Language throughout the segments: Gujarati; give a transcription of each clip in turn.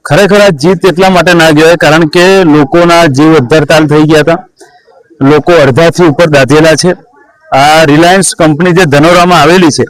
ખરેખર આ જીત એટલા માટે ના કહેવાય કારણ કે લોકોના જીવ અદ્ધરતાલ થઈ ગયા હતા. લોકો અડધાથી ઉપર દાઝેલા છે. આ રિલાયન્સ કંપની જે ધનોરામાં આવેલી છે,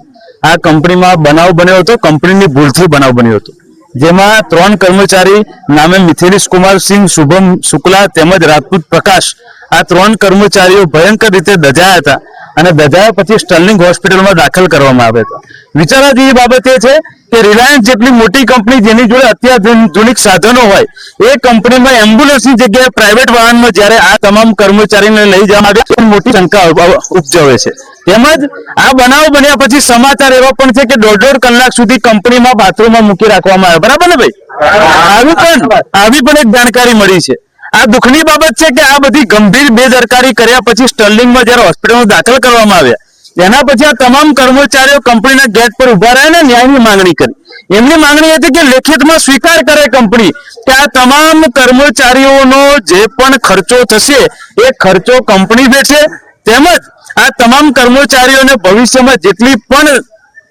આ કંપનીમાં બનાવ બન્યો હતો. કંપનીની ભૂલથી બનાવ બન્યો હતો, જેમાં 3 કર્મચારી નામે મિથિલેશ કુમાર સિંહ, શુભમ શુક્લા તેમજ રાજપૂત પ્રકાશ, આ 3 કર્મચારીઓ ભયંકર રીતે દજાયા હતા અને દજાયા પછી સ્ટર્લિંગ હોસ્પિટલમાં દાખલ કરવામાં આવ્યા હતા. વિચારવા જેવી બાબત એ છે કે રિલાયન્સ જેટલી મોટી કંપની જેની જોડે અત્યાધુનિક સાધનો હોય, એ કંપનીમાં એમ્બ્યુલન્સની જગ્યાએ પ્રાઇવેટ વાહનમાં જ્યારે આ તમામ કર્મચારીને લઈ જવામાં આવે મોટી શંકા ઉપજવે છે. તેમજ આ બનાવ બન્યા પછી સમાચાર એવા પણ છે કે 1.5 કલાક સુધી કંપનીમાં બાથરૂમમાં મૂકી રાખવામાં આવે. બરાબર ને ભાઈ? આવી પણ એક જાણકારી મળી છે. આ દુઃખની બાબત છે કે આ બધી ગંભીર બેદરકારી કર્યા પછી સ્ટર્લિંગમાં જ્યારે હોસ્પિટલમાં દાખલ કરવામાં આવ્યા, એના પછી આ તમામ કર્મચારીઓ કંપનીના ગેટ પર ઉભા રહીને ન્યાયની માંગણી કરી. એમની માંગણી હતી કે લેખિતમાં સ્વીકાર કરે કંપની કે આ તમામ કર્મચારીઓનો જે પણ ખર્ચો થશે એ ખર્ચો કંપની દેશે, તેમજ આ તમામ કર્મચારીઓને ભવિષ્યમાં જેટલી પણ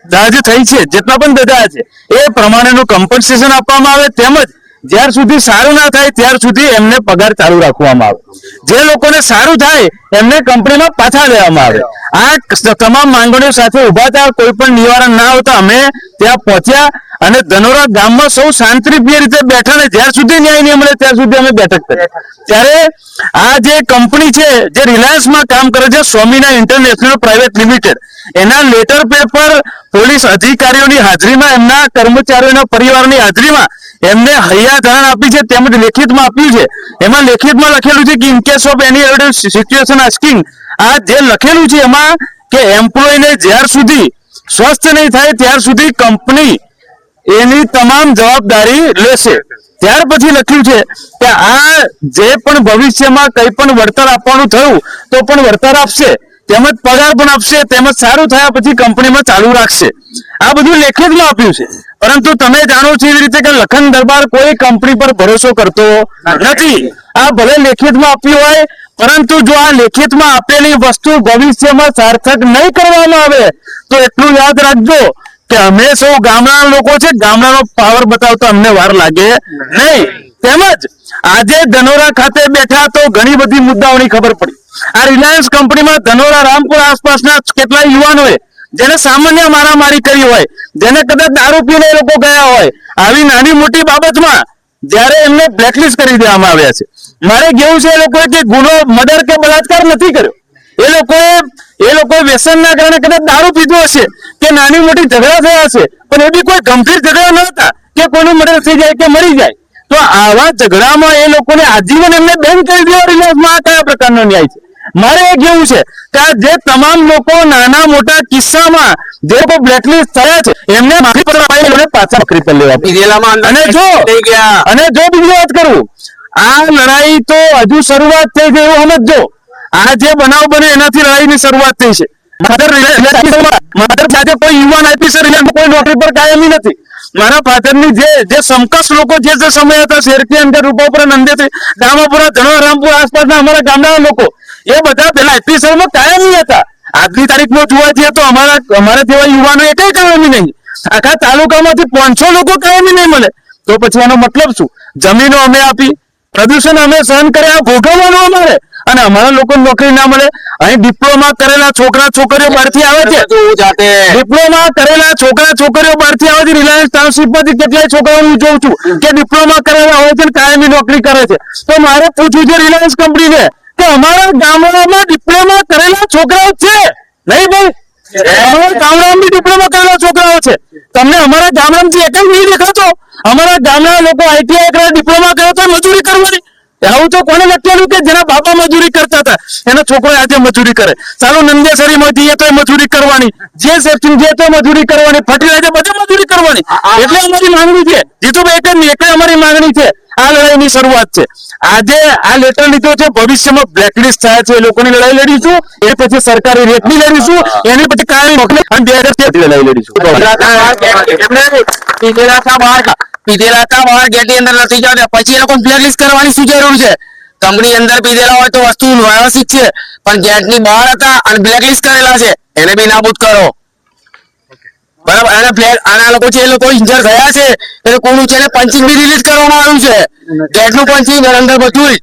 દાજ થઈ છે, જેટલા પણ દજાયા છે, એ પ્રમાણેનું કમ્પન્સેશન આપવામાં આવે, તેમજ જ્યાર સુધી સારું ના થાય ત્યાર સુધી એમને પગાર ચાલુ રાખવામાં આવે. જે લોકોને સારું થાય એમને કંપનીમાં પાછા લેવામાં આવે. આ તમામ માંગણીઓ સાથે ઉભા થયા. કોઈ પણ નિવારણ ના આવતા અમે ત્યાં પહોંચ્યા અને ધનોરા ગામમાં સૌ શાંતિપ્રિય રીતે બેઠા ને જ્યાર સુધી ન્યાય નહીં મળે ત્યાર સુધી અમે બેઠક કરી. ત્યારે આ જે કંપની છે જે રિલાયન્સમાં કામ કરે છે, સ્વામિના ઇન્ટરનેશનલ પ્રાઇવેટ લિમિટેડ, એના લેટર પેપર પોલીસ અધિકારીઓની હાજરીમાં, એમના કર્મચારીઓના પરિવારની હાજરીમાં એમને હૈયાધારણ આપી છે, તેમજ લેખિતમાં આપ્યું છે. એમાં લેખિતમાં લખેલું છે કે in case of any evidence situation asking, આ જે લખેલું છે એમાં કે એમ્પ્લોયને જ્યાર સુધી સ્વસ્થ નહીં થાય ત્યાર સુધી કંપની એની તમામ જવાબદારી લેશે. ત્યાર પછી લખ્યું છે કે આ જે પણ ભવિષ્યમાં કંઈ પણ વળતર આપવાનું થયું તો પણ વળતર આપશે, તેમજ પગાર પણ આપશે, તેમજ સારું થયા પછી કંપનીમાં ચાલુ રાખશે. આ બધું લેખિતમાં આપ્યું છે. પરંતુ તમે જાણો છો એવી રીતે કે લખન દરબાર કોઈ કંપની પર ભરોસો કરતો નથી. આ ભલે લેખિતમાં આપ્યું હોય, પરંતુ જો આ લેખિતમાં આપેલી વસ્તુ ભવિષ્યમાં સાર્થક નહીં કરવામાં આવે તો એટલું યાદ રાખજો કે અમે સૌ ગામડાના લોકો છે, ગામડાનો પાવર બતાવતા અમને વાર લાગે નહીં. તેમજ આજે ધનોરા ખાતે બેઠા તો ઘણી બધી મુદ્દાઓની ખબર પડી. આ રિલાયન્સ કંપનીમાં ધનોરા, રામપુર આસપાસના કેટલાય યુવાનોએ જેને સામાન્ય મારામારી કરી હોય, જેને કદાચ દારૂ પીને એ લોકો ગયા હોય, આવી નાની મોટી બાબતમાં જ્યારે એમને બ્લેકલિસ્ટ કરી દેવામાં આવ્યા છે. મારે કેવું છે એ લોકોએ કે ગુનો, મર્ડર કે બળાત્કાર નથી કર્યો. એ લોકોએ વ્યસનના કારણે કદાચ દારૂ પીધો હશે કે નાની મોટી ઝઘડા થયા હશે, પણ એ બી કોઈ ગંભીર ઝઘડા ન હતા કે કોઈનું મર્ડર થઈ જાય કે મરી જાય. તો આવા ઝઘડામાં એ લોકોને આજીવન એમને બેન કરી દેવા રિલાયન્સમાં આ કયા પ્રકારનો ન્યાય છે? મારે એ કેવું છે કે આ જે તમામ લોકો નાના મોટા કિસ્સામાં જે લોકો બ્લેકલિસ્ટ થયા છે એમને માફી પડવા પાછા નોકરી પર લેવા. અને જો બીજી વાત કરું, આ લડાઈ તો હજુ શરૂઆત થઈ છે એવું સમજો. આ જે બનાવ બન્યો એનાથી લડાઈની શરૂઆત થઈ છે. કોઈ યુવાન આઈપીસી રિલાયન્સ કોઈ નોકરી પર કાયમી નથી. મારા ફાધરની જે સમકક્ષ લોકો જે સમય હતા, શેરકી અંદર, રૂપાપુરા, નંદેથી, દામાપુરા, ધનોરા, રામપુર આસપાસના અમારા ગામના લોકો, એ બધા પેલા આઈપીસીમાં કાયમી હતા. આજની તારીખમાં જોવા જઈએ તો અમારા જેવા યુવાનો એ કઈ કાયમી નહીં. આખા તાલુકામાંથી 500 લોકો કાયમી નહીં મળે. તો પછી એનો મતલબ શું? જમીનો અમે આપી, પ્રદૂષણ અમે સહન કર્યા, ભોગવવાનું અમારે, અને અમારા લોકો નોકરી ના મળે. અહીં ડિપ્લોમા કરેલા છોકરા છોકરીઓ બહારથી આવે છે. ડિપ્લોમા કરેલા છોકરા છોકરીઓ બહારથી આવે છે. રિલાયન્સ ટાઉનશીપમાંથી કેટલાય છોકરાઓ હું જોઉં છું કે ડિપ્લોમા કરેલા હોય છે, કાયમી નોકરી કરે છે. તો મારે પૂછવું છે રિલાયન્સ કંપનીને કે અમારા ગામડામાં ડિપ્લોમા કરેલા છોકરાઓ છે નહીં ભાઈ? અમારા ગામડામાં ડિપ્લોમા કરેલા છોકરાઓ છે. તમને અમારા ગામડામાંથી એક જ નહીં દેખાતો? અમારા ગામના લોકો આઈટીઆઈ કરે, ડિપ્લોમા કરે તો મજૂરી કરવાની. આવું તો કોને લખેલું કે જેના બાપા મજૂરી કરતા હતા એના છોકરો આજે મજૂરી કરે? ચાલો નંદેસરીમાં જઈએ તો મજૂરી કરવાની, જે સેફટી જે તો મજૂરી કરવાની, ફર્ટિલાઇઝર બધે મજૂરી કરવાની. એટલે અમારી માંગણી છે જીતુભાઈ, એક અમારી માંગણી છે. આ લડાઈની શરૂઆત છે. આજે આ લેટર લીધો છે, ભવિષ્યમાં બ્લેકલિસ્ટ થયા છે એ લોકોની લડાઈ લડીશું, એ પછી સરકારી રેટની લડીશું, એની પછી કાયમી નોકરી અને 2013 લડાઈ લડીશું. પીધેલા બહાર ગેટની અંદર નથી જતા, પછી એ લોકો બ્લેકલિસ્ટ કરવાની શું જરૂર છે? કંપની અંદર પીધેલા હોય તો વસ્તુ વ્યવસ્થિત છે, પણ ગેટની બહાર હતા અને બ્લેકલિસ્ટ કરેલા છે, એને બી નાબૂદ કરો. બરાબર આના ફ્લેગ આના લોકો છે એ લોકો ઇન્જર થયા છે એટલે કોનું છે ને પંચિંગ બી રિલીઝ કરવામાં આવ્યું છે ગેટનું પંચિંગ અંદર બધું